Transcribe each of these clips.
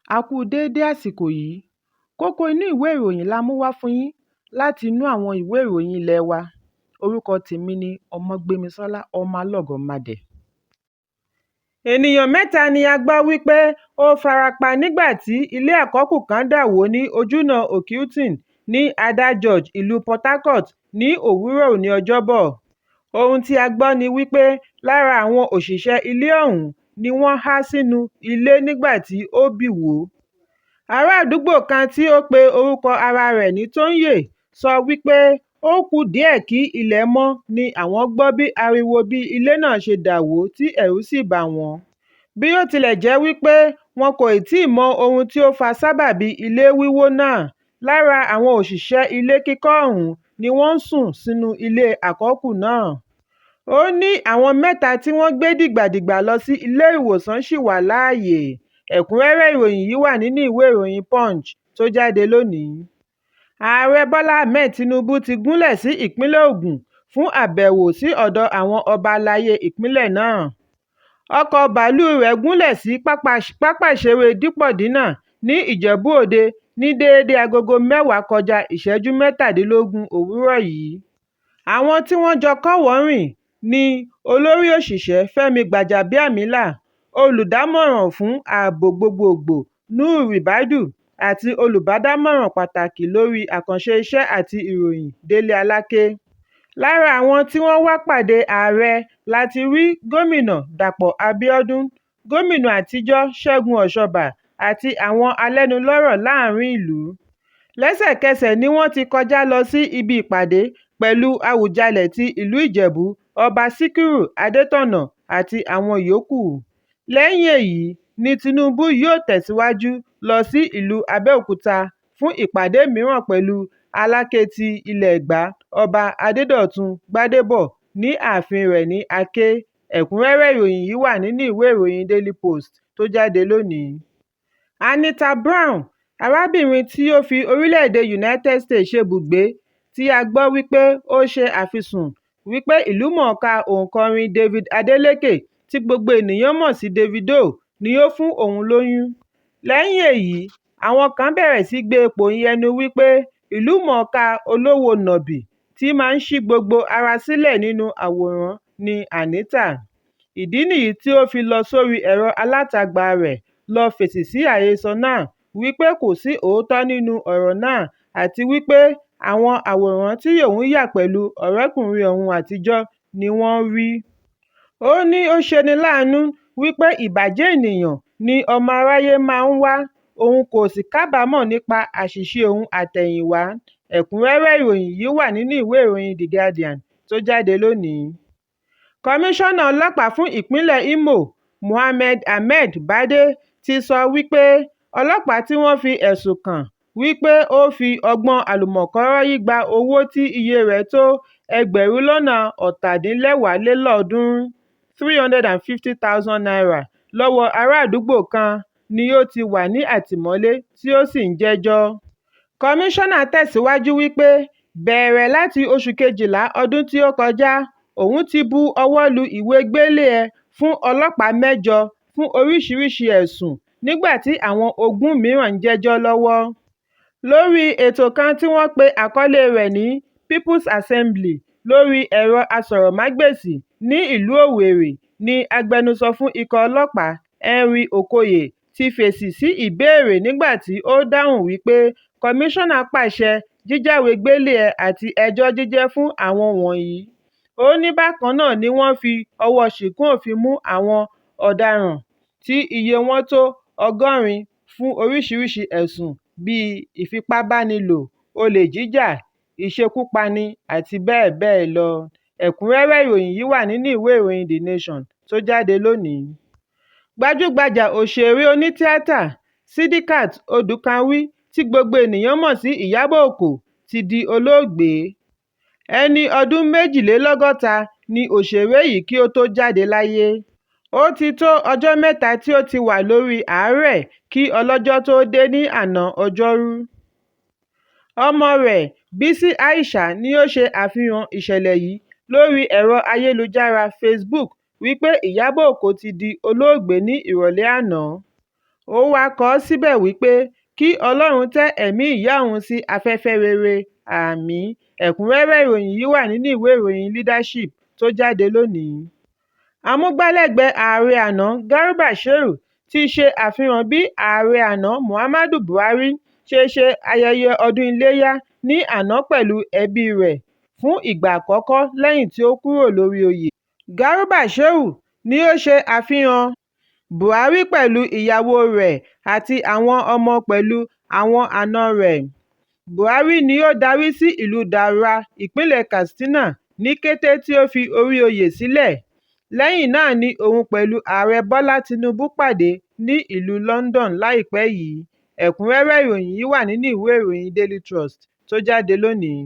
A kú déédé àsìkò yìí. Kókó inú ìwé ìròyìn la mú wá fún yín láti inú àwọn ìwé ìròyìn ilé wa. Orúkọ tèmi ni Ọmọgbémisọ́lá ọmọ Alọ́gọ̀madẹ̀. Ènìyàn mẹ́ta ni a gbọ́ wípé ó farapa nígbà tí ilé àkọ́kù kan dà wó ní ojúnà Òkìtìn ní Ada George, ìlú Port Harcourt ní òwúrọ̀ òní Ọjọ́bọ̀. Ohun tí a gbọ́ ni wípé lára àwọn òṣìṣẹ́ ilé ọ̀hún ni wọ́n há sínú ilé nígbà tí ó bì wó. Ará àdúgbò kan tí ó pe orúkọ ara rẹ̀ ní Tóyè sọ wípé ó kù díẹ̀ kí ilẹ̀ mọ́ ni àwọn gbọ́ bí ariwo bí ilé náà ṣe dà wó tí ẹ̀rù sì bà wọ́n. Bí ó tilẹ̀ jẹ́ wípé wọn kò tíì mọ ohun tí ó fa sábàbí ilé wíwó náà, lára àwọn òṣìṣẹ́ ilé kíkọ́ ọ̀hún ni wọ́n sùn sínú ilé àkọ́kù náà. Ó ní àwọn mẹ́ta tí wọ́n gbé dìgbàdìgbà lọ sí ilé ìwòsàn ṣì wà láàyè. Ẹ̀kúnrẹ́rẹ́ ìròyìn yìí wà nínú ìwé ìròyìn Punch tó jáde lónìí. Ààrẹ Bọ́lá Ahmed Tinubu ti gúnlẹ̀ sí ìpínlẹ̀ Ògùn fún àbẹ̀wò sí ọ̀dọ̀ àwọn ọba aláyé ìpínlẹ̀ náà. Ọkọ̀ bàálù rẹ̀ gúnlẹ̀ sí pápá ìṣeré Dípọ̀dínà ní Ìjẹ̀bú-Òde ní déédé agogo 10 kọjá ìṣẹ́jú 17 òwúrọ̀ yìí. Àwọn tí wọ́n jọ kọ́wọ̀ọ́rìn ni olórí òṣìṣẹ́ Fẹ́mi Gbàjàbíàmílà, olùdámọ̀ràn fún ààbò gbogbogbò Nuhu Ribadu àti olùbádámọ̀ràn pàtàkì lórí àkànṣe iṣẹ́ àti ìròyìn Délé Aláké. Lára àwọn tí wọ́n wá pàdé ààrẹ láti rí gómìnà Dàpọ̀ Abíọ́dún, gómìnà àtijọ́ Ṣẹ́gun Ọ̀ṣọ́bà àti àwọn alẹ́nulọ́rọ̀ láàrin ìlú. Lẹ́sẹ̀kẹsẹ̀ ni wọ́n ti kọjá lọ sí ibi ìpàdé pẹ̀lú Àwùjalẹ̀ ti ìlú Ìjẹ̀bú, Ọba Síkírù Adétọ̀nà àti àwọn yòókù. Lẹ́yìn èyí ni Tinubu yóò tẹ̀síwájú lọ sí ìlú Abẹ́òkúta fún ìpàdé mìíràn pẹ̀lú Aláké ti ilẹ̀ Ẹ̀gbá, Ọba Adédọ̀tun Gbádébọ̀ ní ààfin rẹ̀ ní Aké. Ẹ̀kúnrẹ́rẹ́ ìròyìn yìí wà nínú ìwé ìròyìn Daily Post tó jáde lónìí. Anita Brown, arábìnrin tí ó fi orílẹ̀-èdè United States ṣebùgbé, tí a gbọ́ wípé ó ṣe àfisùn wípé ìlúmọ̀ọ́ká òǹkọrin David Adeleke tí gbogbo ènìyàn mọ̀ sí Davido ni ó fún òun lóyún. Lẹ́yìn èyí, àwọn kan bẹ̀rẹ̀ sí gbé ipò ìyẹnu wípé ìlúmọ̀ọ́ká olówó nọ̀bì tí máa ń ṣí gbogbo ara sílẹ̀ nínú àwòrán ni Anita. Ìdí nìyí tí ó fi lọ sórí ẹ̀rọ alátagbà rẹ̀ lọ fèsì sí àhesọ náà wípé kò sí òótọ́ nínú ọ̀rọ̀ náà àti wípé àwọn àwòrán tí òun yà pẹ̀lú ọ̀rẹ́kùnrin òun àtijọ́ ni wọ́n rí. Ó ní ó ṣeni láàánú wípé ìbàjẹ́ ènìyàn ni ọmọ aráyé máa ń wá, òun kò sì kábàámọ̀ nípa àṣìṣe òun àtẹ̀yìnwá. Ẹ̀kúnrẹ́rẹ́ ìròyìn yìí wà nínú ìwé ìròyìn The Guardian tó jáde lónìí. Kọmíṣánná ọlọ́pàá fún ìpínlẹ̀ Imo, Mohammed Ahmed Bade, ti sọ wípé ọlọ́pàá tí wọ́n fi ẹ̀sùn kàn wípé ó fi ọgbọ́n àlùmọ̀kọ́rọ́yí gba owó tí iye rẹ̀ tó $350,000 (350,000 naira) lọ́wọ́ ará àdúgbò kan ni ó ti wà ní àtìmọ́lé tí ó sì ń jẹ́jọ́. Kọmíṣánná tẹ̀síwájú wípé bẹ̀rẹ̀ láti oṣù Kejìlá ọdún tí ó kọjá, òun ti bu ọwọ́ lu ìwé gbélé fún ọlọ́pàá 8 fún oríṣiríṣi ẹ̀sùn nígbà tí àwọn 20 mìíràn ń jẹ́jọ́ lọ́wọ́. Lórí ètò kan tí wọ́n pe àkọlé rẹ̀ ní People's Assembly lórí ẹ̀rọ asọ̀rọ̀mágbèsì ní ìlú Owerri ni agbẹnusọ fún ikọ̀ ọlọ́pàá Henry Okoye ti fèsì sí ìbéèrè nígbà tí ó dáhùn wípé kọmíṣánná pàṣẹ jíjáwé gbélé àti ẹjọ́ jíjẹ́ fún àwọn wọ̀nyí. Ó ní bákan náà ni wọ́n fi ọwọ́ ṣìkún òfin mú àwọn ọ̀daràn tí iye wọn tó 100 fún oríṣiríṣi ẹ̀sùn bíi ìfipábánilò, olè jíjà, ìṣekúpani àti bẹ́ẹ̀ bẹ́ẹ̀ lọ. Ẹ̀kúnrẹ́rẹ́ ìròyìn yìí wà nínú ìwé ìròyìn The Nation tó jáde lónìí. Gbajúgbajà òṣèré onítìátà Sidikat Odùkanwí tí gbogbo ènìyàn mọ̀ sí Ìyábọ̀ Òkò ti di olóògbé. Ẹni ọdún 62 ni òṣèré yìí kí ó tó jáde láyé. Ó ti tó ọjọ́ 3 tí ó ti wà lórí àárẹ̀ kí ọlọ́jọ́ tó dé ní àná Ọjọ́rú. Ọmọ rẹ̀ Bísí Aisha ni ó ṣe àfihàn ìṣẹ̀lẹ̀ yìí lórí ẹ̀rọ ayélujára Facebook wípé Ìyábọ̀ Òkò ti di olóògbé ní ìrọ̀lẹ́ àná. ó wáá kọ síbẹ̀ wípé kí ọlọ́run tẹ́ ẹ̀mí ìyá òun sí afẹ́fẹ́ rere, àmín. Ẹ̀kúnrẹ́rẹ́ ìròyìn yìí wà nínú ìwé ìròyìn Leadership tó jáde lónìí. Amúgbálẹ́gbẹ̀ẹ́ ààrẹ àná Garba Shehu ti ṣe àfihàn bí ààrẹ àná Muhammadu Buhari ṣe ṣe ayẹyẹ ọdún iléyá ní àná pẹ̀lú ẹbí rẹ̀ fún ìgbà àkọ́kọ́ lẹ́yìn tí ó kúrò lórí oyè. Garba Shehu ni ó ṣe àfihàn Buhari pẹ̀lú ìyàwó rẹ̀ àti àwọn ọmọ pẹ̀lú àwọn àna rẹ̀. Buhari ni ó darí sí ìlú Daura, ìpínlẹ̀ Katsina ní kété tí ó fi orí oyè sílẹ̀. Lẹ́yìn náà ni òun pẹ̀lú ààrẹ Bọ́lá Tinubu pàdé ní ìlú London láìpẹ́ yìí. Ẹ̀kúnrẹ́rẹ́ ìròyìn yìí wà nínú ìwé ìròyìn Daily Trust tó jáde lónìí.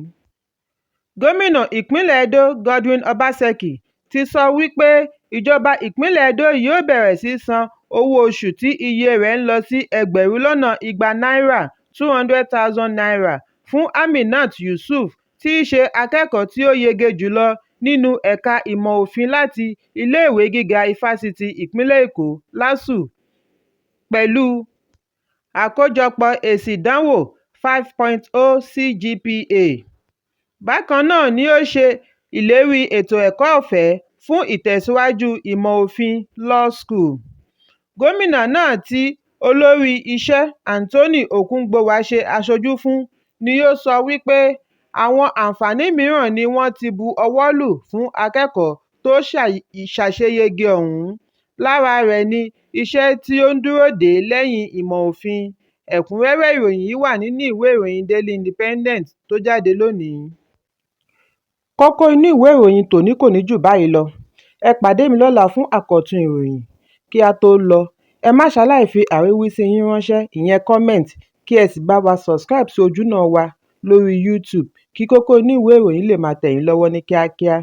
Gómìnà ìpínlẹ̀ Edo Godwin Obaseki ti sọ wípé ìjọba ìpínlẹ̀ Edo yóò bẹ̀rẹ̀ sí san owó oṣù tí iye rẹ̀ ń lọ sí ẹgbẹ̀rún lọ́nà igba náírà (200,000 naira) fún Aminat Yusuf tí í ṣe akẹ́kọ̀ọ́ tí ó yege jùlọ nínú ẹ̀ka ìmọ̀ òfin láti Iléèwé Gíga Ifásitì Ìpínlẹ̀ Èkó (LASU) pẹ̀lú àkójọpọ̀ èsì ìdánwò 5.0 CGPA. Bákan náà ni ó ṣe ìlérí ètò ẹ̀kọ́ ọ̀fẹ́ fún ìtẹ̀síwájú ìmọ̀ òfin Law School. Gómìnà náà tí olórí iṣẹ́ Anthony Okungbowa ṣe aṣojú fún ni ó sọ wípé àwọn àǹfààní mìíràn ni wọ́n ti bu ọwọ́ lù fún akẹ́kọ̀ọ́ tó ṣàṣeyege ọ̀hún. Lára rẹ̀ ni iṣẹ́ tí ó ń dúró dè é lẹ́yìn ìmọ̀ òfin. Ẹ̀kúnrẹ́rẹ́ ìròyìn yìí wà nínú ìwé ìròyìn Daily Independent tó jáde lónìí. Kókó inú ìwé ìròyìn tòní kò ní jù báyìí lọ. Ẹ pàdé mi lọ́la fún àkọ́tún ìròyìn. Kí a tó lọ, ẹ má ṣaláì fi àríwísí yín ránṣẹ́, ìyẹn comment, kí ẹ sì bá wa subscribe sí ojúnà wa lórí YouTube kí Kókó Inú Ìwé Ìròyìn lè máa tẹ̀ yín lọ́wọ́ ní kíákíá.